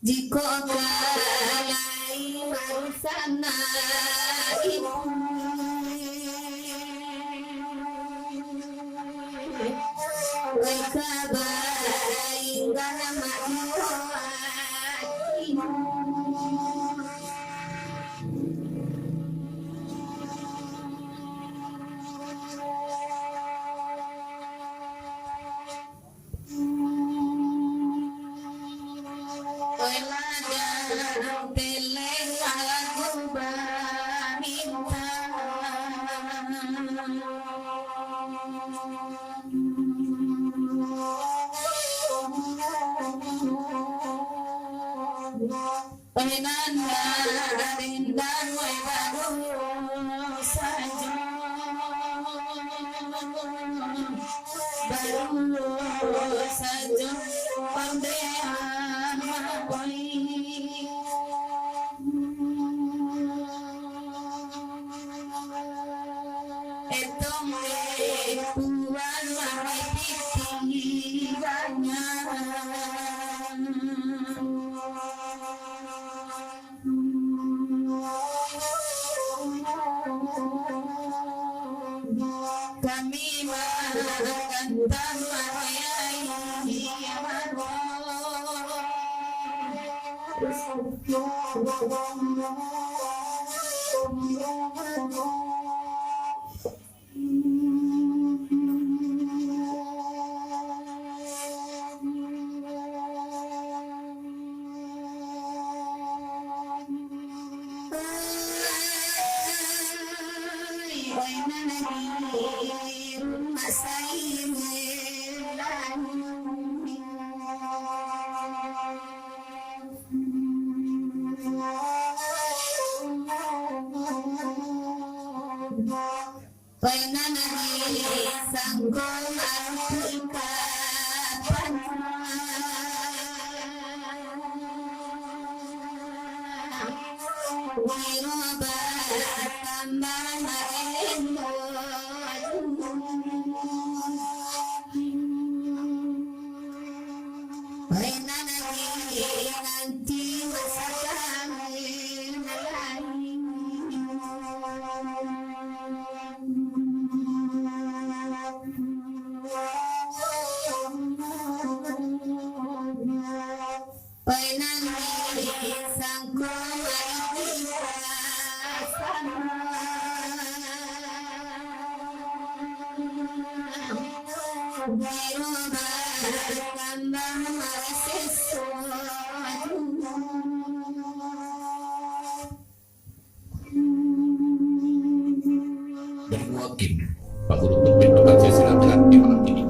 Jika kalai marsana ibu kabai gana Pak Guru pimpin membaca silakan di malam ini.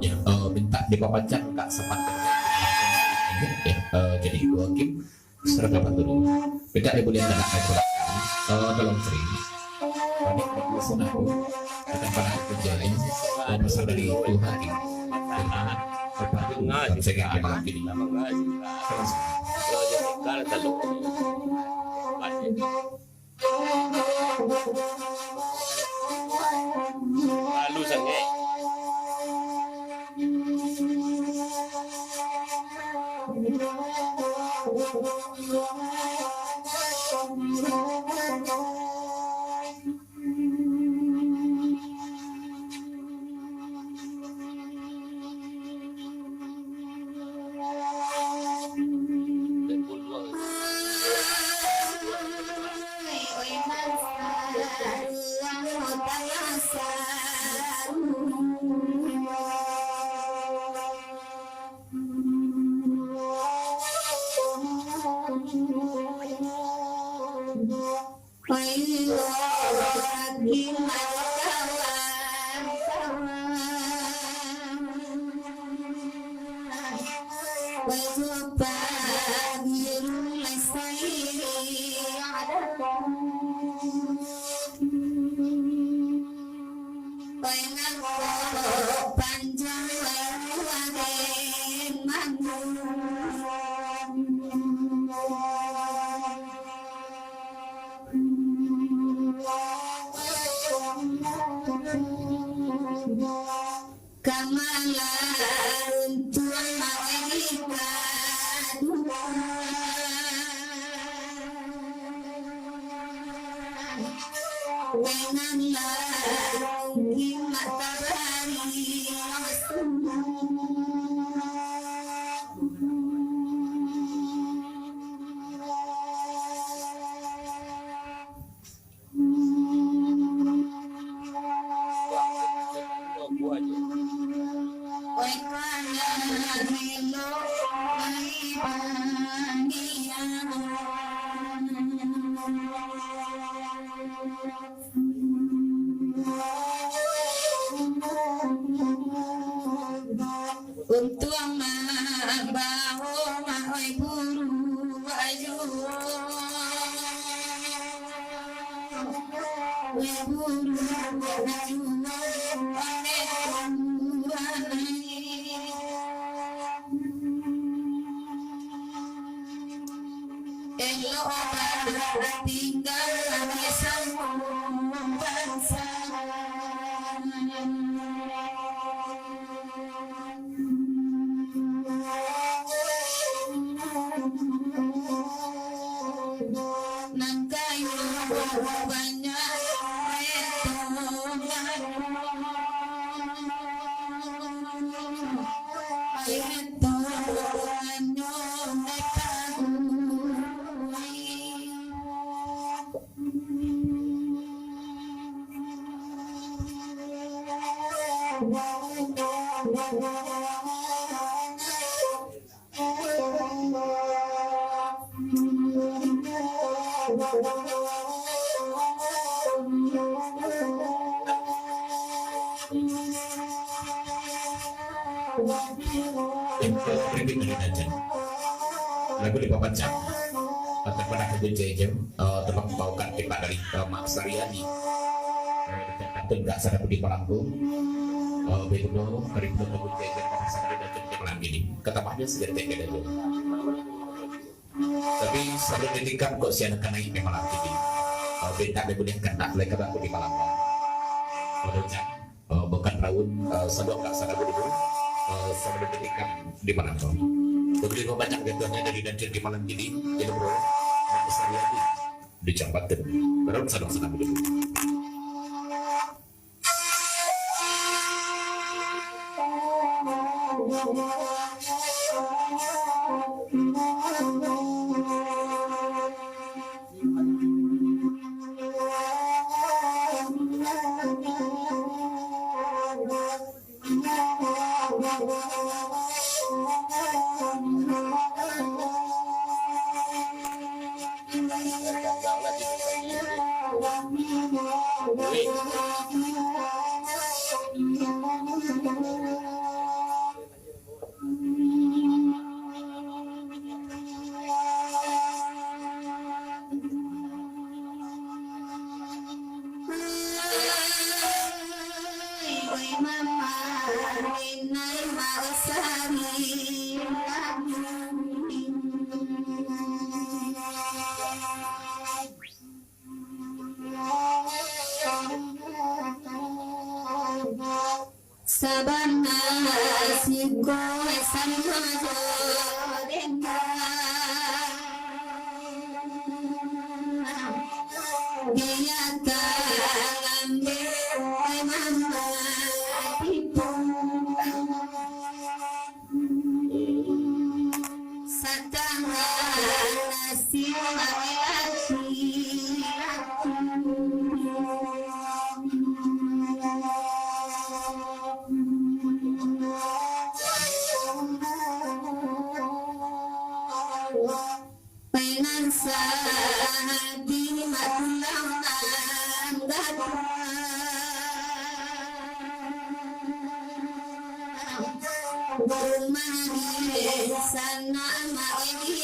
Ya, minta dibacakan Kak sepatutnya. Ya, jadi Hakim seragam Pak Guru. Beda dia boleh tanda Al-Quran dalam sering. Pada sunnahku akan pada kerjain dan pesan dari Tuhan. Ngaji saya kayak malam ini. Nama ngaji. Kalau jadi kalau kalau lalu sange. Untung bahu mahoi buru baju buru baju elok tinggal sambung bangsa. Lagu di Papacak terpada kejadian telah membawakan kita dari Mak Saryani atau enggak sadar di Palangku begitu dari penonton kejadian Mak Saryani dan jadi malam ini ketapahnya segera tega dan tapi sebelum ditingkat kok si anak naik ke malam ini beta boleh kena mereka aku di Palangku bukan raun sebelum enggak sadar begitu sebelum ditingkat di Palangku. Begitu banyak gatuannya dari dan di malam ini, jadi bro, Mak Saryani dicampatkan, baru sadar-sadar begitu. Mama Inai mausari Sabana siko samajo denga dia kalambe mama tipong satanga nasi Penansa di matlangan Bumani sana maite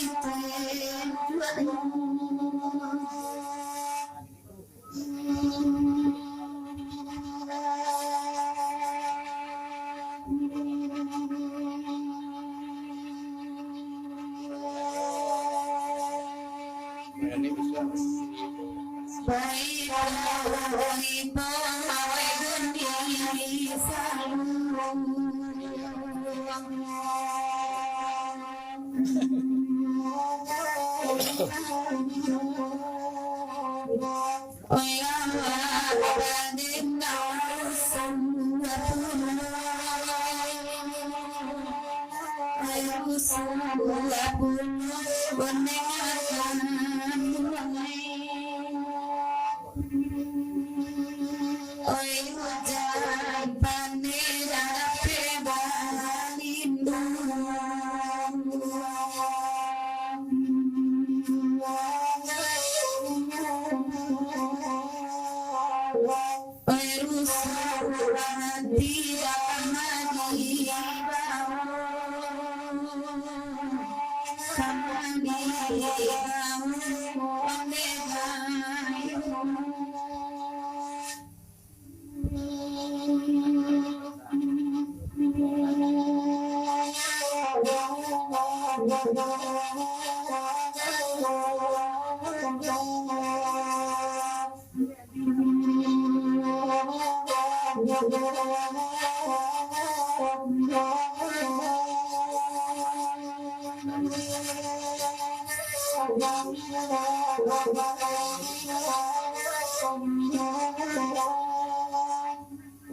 Ini bisa Baik Baik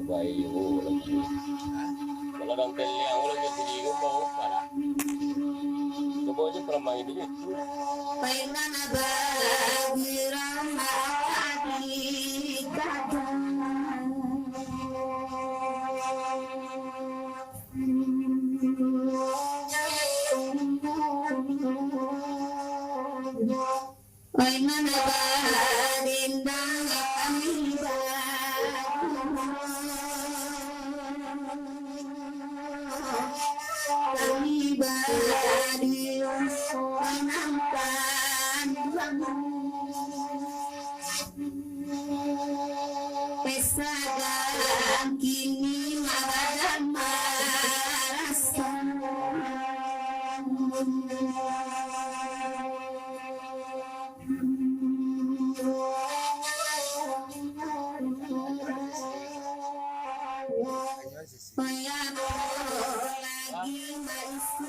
bayu lagi. Kalau orang yang orang yang tinggi itu mau apa? Coba aja peramai dia. Pesagan kini mabadan marasan lagi maisku